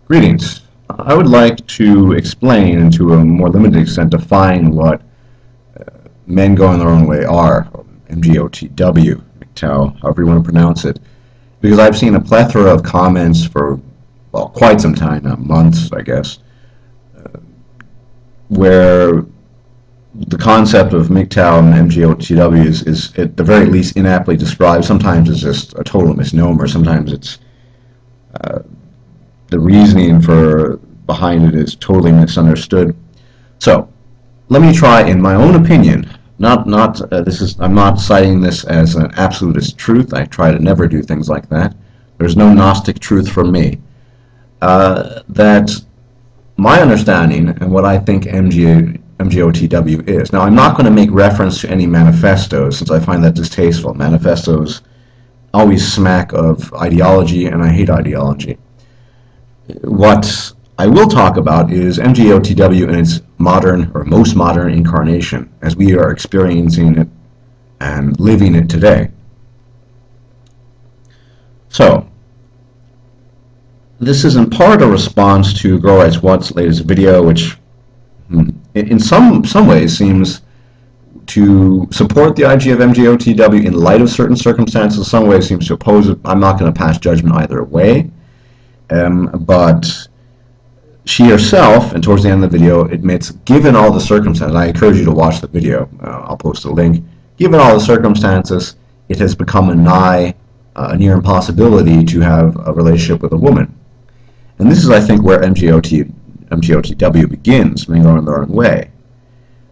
Greetings. I would like to explain, and to a more limited extent, define what men going their own way are, or MGTOW, MGTOW, however you want to pronounce it, because I've seen a plethora of comments for, well, quite some time now, months, I guess, where the concept of MGTOW and MGTOW is at the very least inaptly described. Sometimes it's just a total misnomer. Sometimes it's the reasoning behind it is totally misunderstood. So let me try, in my own opinion, I'm not citing this as an absolutist truth. I try to never do things like that. There's no Gnostic truth from me. That my understanding and what I think MGTOW is. Now, I'm not going to make reference to any manifestos, since I find that distasteful. Manifestos always smack of ideology, and I hate ideology. What I will talk about is MGTOW in its modern, or most modern incarnation, as we are experiencing it and living it today. So, this is in part a response to Girl Writes What's latest video, which in some ways seems to support the idea of MGTOW in light of certain circumstances. In some ways seems to oppose it. I'm not going to pass judgment either way. But she herself, and towards the end of the video, admits, given all the circumstances, I encourage you to watch the video, I'll post a link, given all the circumstances, it has become a near impossibility to have a relationship with a woman. And this is, I think, where MGTOW begins, men going their own way.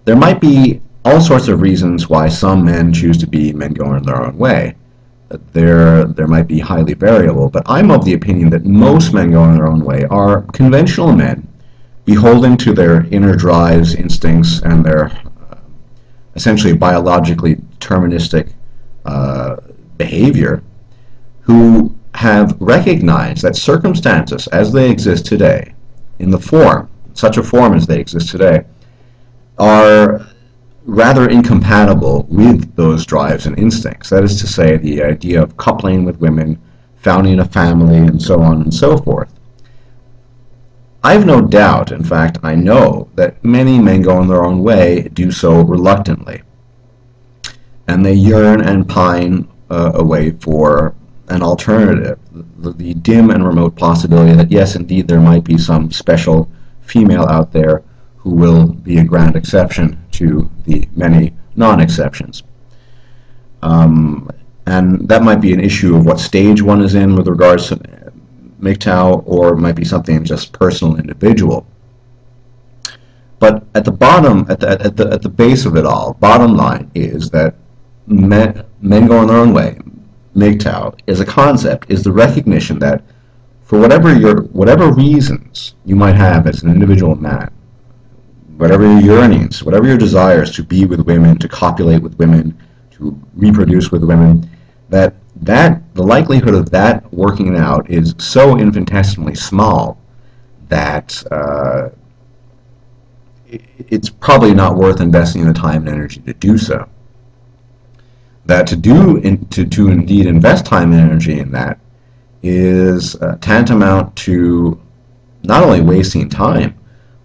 There might be all sorts of reasons why some men choose to be men going their own way. There might be highly variable, but I'm of the opinion that most men going their own way are conventional men, beholden to their inner drives, instincts, and their essentially biologically deterministic behavior, who have recognized that circumstances as they exist today, in the form, such a form as they exist today, are rather incompatible with those drives and instincts. That is to say, the idea of coupling with women, founding a family, and so on and so forth. I have no doubt, in fact, I know that many men going their own way do so reluctantly. And they yearn and pine away for an alternative, the dim and remote possibility that, yes, indeed, there might be some special female out there who will be a grand exception to the many non-exceptions. And that might be an issue of what stage one is in with regards to MGTOW, or it might be something just personal, individual. But at the bottom, at the base of it all, bottom line is that men going their own way, MGTOW, is a concept, is the recognition that for whatever reasons you might have as an individual man, whatever your yearnings, whatever your desires to be with women, to copulate with women, to reproduce with women, that the likelihood of that working out is so infinitesimally small that it's probably not worth investing the time and energy to do so. That to indeed invest time and energy in that is tantamount to not only wasting time,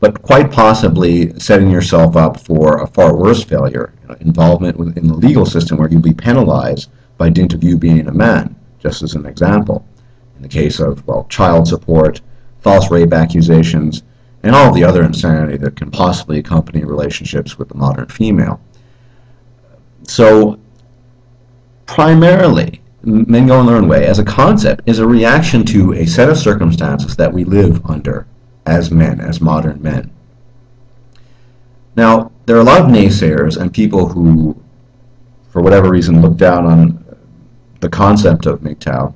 but quite possibly setting yourself up for a far worse failure, involvement in the legal system where you'll be penalized by dint of you being a man, just as an example. In the case of, well, child support, false rape accusations, and all the other insanity that can possibly accompany relationships with the modern female. So, primarily, men going their own way as a concept is a reaction to a set of circumstances that we live under as men, as modern men. Now, there are a lot of naysayers and people who, for whatever reason, look down on the concept of MGTOW.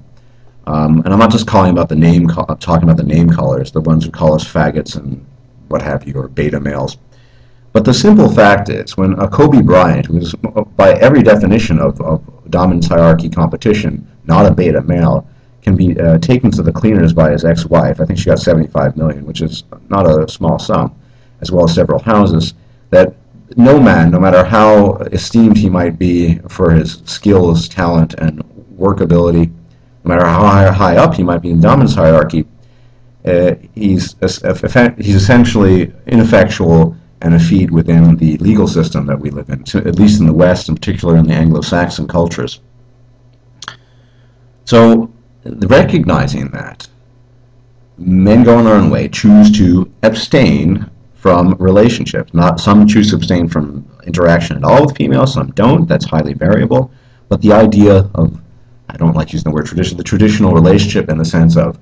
And I'm not just talking about the name callers, the ones who call us faggots and what have you, or beta males. But the simple fact is, when a Kobe Bryant, who is by every definition of dominance hierarchy competition, not a beta male, can be taken to the cleaners by his ex-wife. I think she got $75 million, which is not a small sum, as well as several houses, that no man, no matter how esteemed he might be for his skills, talent, and workability, no matter how high up he might be in the dominance hierarchy, he's essentially ineffectual and effete within the legal system that we live in, at least in the West, in particular in the Anglo-Saxon cultures. So, recognizing that, men go on their own way, choose to abstain from relationships. Not some choose to abstain from interaction at all with females, some don't. That's highly variable. But the idea of, I don't like using the word tradition, the traditional relationship in the sense of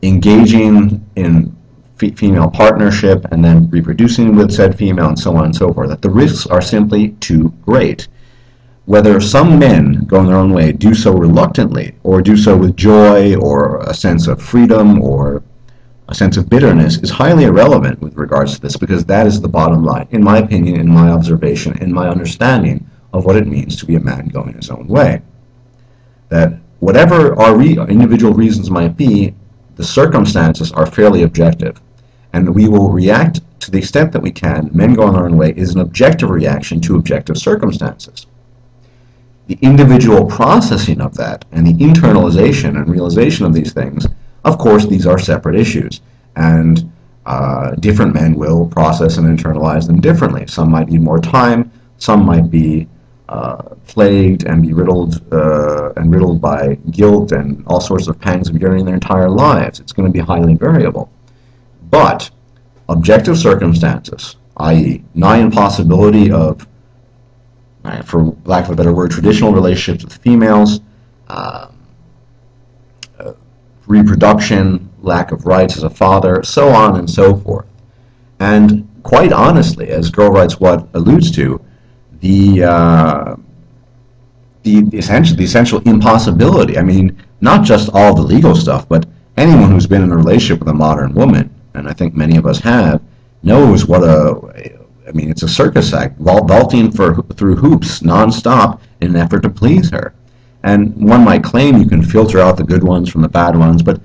engaging in female partnership and then reproducing with said female and so on and so forth, that the risks are simply too great. Whether some men go in their own way, do so reluctantly, or do so with joy, or a sense of freedom, or a sense of bitterness, is highly irrelevant with regards to this, because that is the bottom line, in my opinion, in my observation, in my understanding of what it means to be a man going his own way. That whatever our individual reasons might be, the circumstances are fairly objective, and we will react to the extent that we can. Men going their own way is an objective reaction to objective circumstances. The individual processing of that and the internalization and realization of these things, of course, these are separate issues, and different men will process and internalize them differently. Some might need more time, some might be plagued and be riddled by guilt and all sorts of pangs of yearning their entire lives. It's going to be highly variable. But objective circumstances, i.e., nigh impossibility of, for lack of a better word, traditional relationships with females, reproduction, lack of rights as a father, so on and so forth. And quite honestly, as Girl Rights What alludes to, the essential impossibility, I mean, not just all the legal stuff, but anyone who's been in a relationship with a modern woman, and I think many of us have, knows what it's a circus act, vaulting through hoops nonstop in an effort to please her. And one might claim you can filter out the good ones from the bad ones, but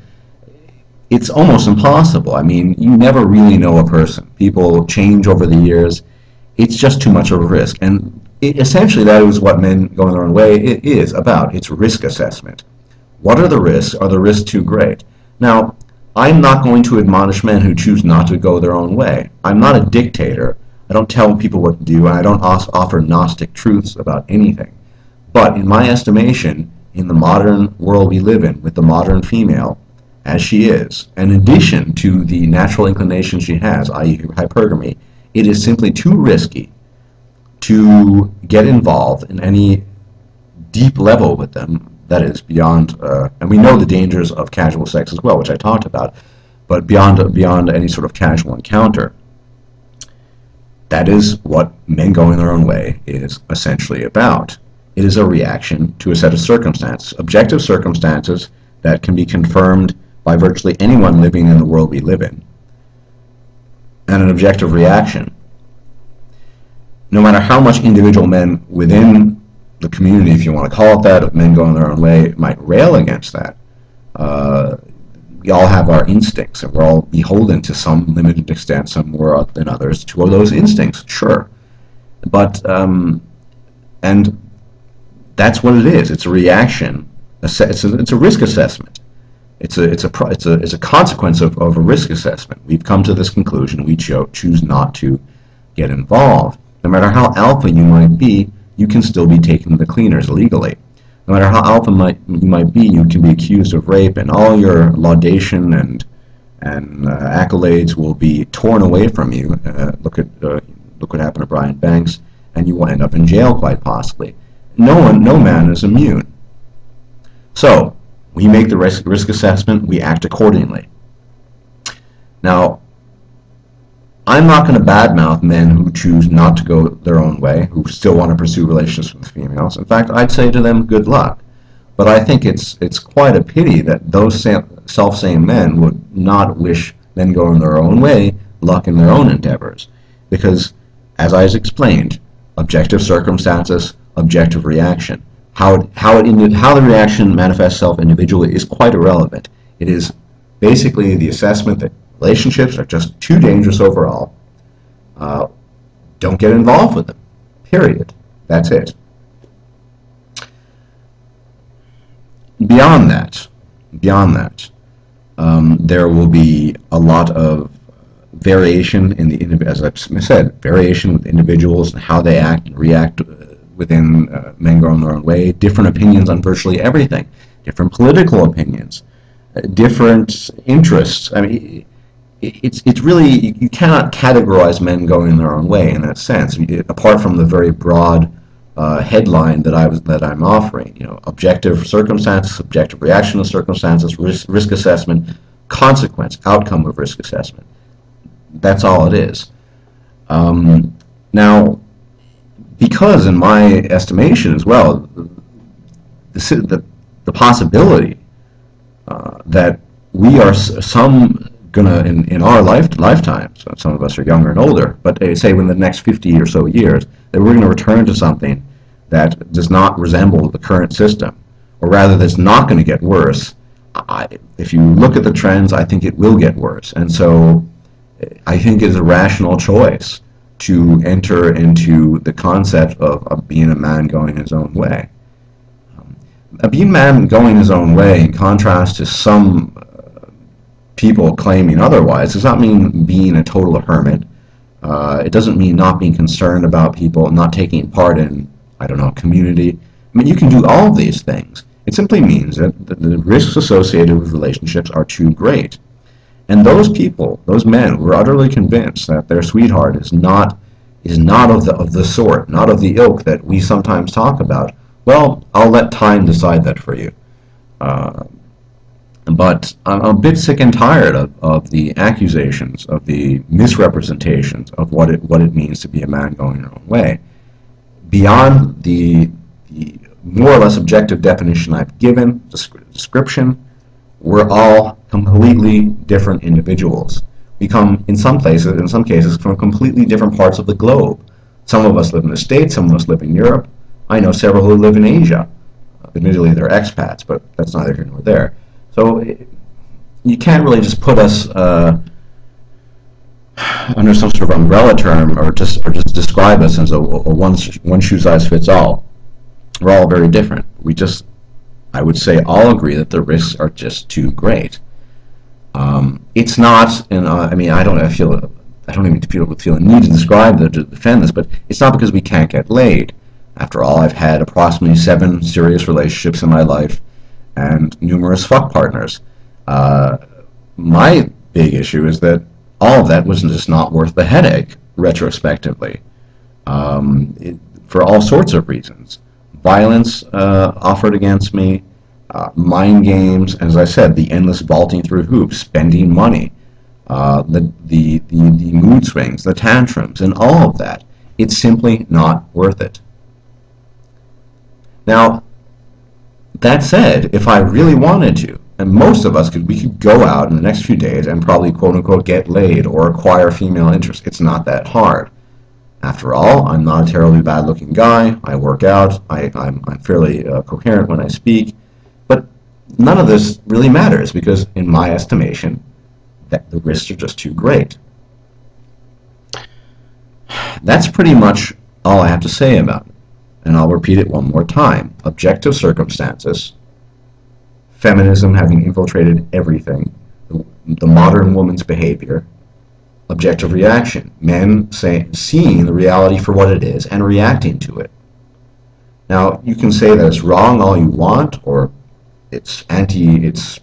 it's almost impossible. I mean, you never really know a person. People change over the years. It's just too much of a risk. And essentially that is what men going their own way is about. It's risk assessment. What are the risks? Are the risks too great? Now, I'm not going to admonish men who choose not to go their own way. I'm not a dictator. I don't tell people what to do, and I don't offer Gnostic truths about anything. But in my estimation, in the modern world we live in, with the modern female, as she is, in addition to the natural inclination she has, i.e. hypergamy, it is simply too risky to get involved in any deep level with them, that is beyond, and we know the dangers of casual sex as well, which I talked about, but beyond any sort of casual encounter. That is what men going their own way is essentially about. It is a reaction to a set of circumstances, objective circumstances that can be confirmed by virtually anyone living in the world we live in, and an objective reaction. No matter how much individual men within the community, if you want to call it that, of men going their own way, might rail against that, we all have our instincts, and we're all beholden to some limited extent, some more than others, to those instincts, sure. But, and that's what it is. It's a reaction. It's a risk assessment. It's a consequence of a risk assessment. We've come to this conclusion. We choose not to get involved. No matter how alpha you might be, you can still be taken to the cleaners legally. No matter how alpha you might be, you can be accused of rape, and all your laudation and accolades will be torn away from you. Look what happened to Brian Banks, and you will end up in jail quite possibly. No man is immune. So we make the risk assessment. We act accordingly. Now, I'm not going to badmouth men who choose not to go their own way, who still want to pursue relationships with females. In fact, I'd say to them, good luck. But I think it's quite a pity that those self-same men would not wish men going their own way luck in their own endeavors. Because, as I explained, objective circumstances, objective reaction. How the reaction manifests itself individually is quite irrelevant. It is basically the assessment that relationships are just too dangerous overall. Don't get involved with them. Period. That's it. Beyond that, There will be a lot of variation in as I said, variation with individuals and how they act and react within men going their own way. Different opinions on virtually everything. Different political opinions. Different interests. I mean, it's really, you cannot categorize men going their own way in that sense. Apart from the very broad headline that I'm offering, objective circumstances, subjective reaction to circumstances, risk assessment, consequence, outcome of risk assessment. That's all it is. Now, because in my estimation as well, the possibility that we are gonna in our lifetimes, some of us are younger and older, but say within the next 50 or so years, that we're going to return to something that does not resemble the current system, or rather that's not going to get worse. If you look at the trends, I think it will get worse, and so I think it's a rational choice to enter into the concept of being a man going his own way. Being a man going his own way, in contrast to some people claiming otherwise, does not mean being a total hermit. It doesn't mean not being concerned about people, not taking part in, I don't know, community. I mean, you can do all of these things. It simply means that the risks associated with relationships are too great. And those people, those men, were utterly convinced that their sweetheart is not of the sort, not of the ilk that we sometimes talk about. Well, I'll let time decide that for you. But I'm a bit sick and tired of the accusations, of the misrepresentations of what it means to be a man going your own way. Beyond the more or less objective definition I've given, description, we're all completely different individuals. We come, in some cases, from completely different parts of the globe. Some of us live in the States, some of us live in Europe. I know several who live in Asia. Admittedly, they're expats, but that's neither here nor there. So you can't really just put us under some sort of umbrella term, or just describe us as a one shoe size fits all. We're all very different. I would say, all agree that the risks are just too great. It's not, and I mean, I don't even feel a need to describe to defend this, but it's not because we can't get laid. After all, I've had approximately 7 serious relationships in my life and numerous fuck partners. My big issue is that all of that was just not worth the headache, retrospectively, for all sorts of reasons. Violence offered against me, mind games, as I said, the endless vaulting through hoops, spending money, the mood swings, the tantrums, and all of that. It's simply not worth it. Now, that said, if I really wanted to, and most of us we could go out in the next few days and probably quote-unquote get laid or acquire female interest. It's not that hard. After all, I'm not a terribly bad-looking guy. I work out. I'm fairly coherent when I speak. But none of this really matters because, in my estimation, the risks are just too great. That's pretty much all I have to say about it. And I'll repeat it one more time. Objective circumstances, feminism having infiltrated everything, the modern woman's behavior, objective reaction, men seeing the reality for what it is and reacting to it. Now, you can say that it's wrong all you want, or it's anti-family.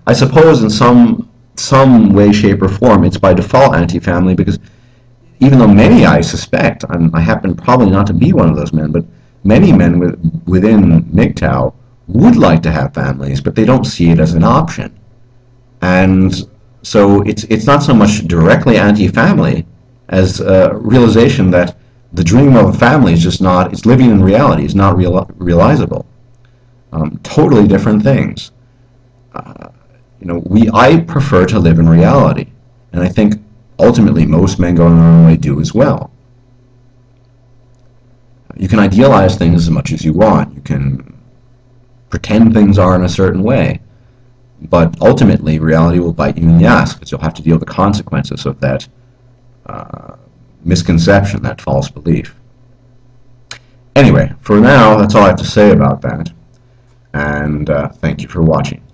I suppose in some way, shape, or form, it's by default anti-family, because even though many, I suspect, I happen probably not to be one of those men, but many men within MGTOW would like to have families, but they don't see it as an option. And so it's not so much directly anti-family as a realization that the dream of a family is just not, it's living in reality, it's not realizable. Totally different things. I prefer to live in reality, and I think ultimately most men going their own way do as well. You can idealize things as much as you want. You can pretend things are in a certain way, but ultimately reality will bite you in the ass because you'll have to deal with the consequences of that misconception, that false belief. Anyway, for now, that's all I have to say about that, and thank you for watching.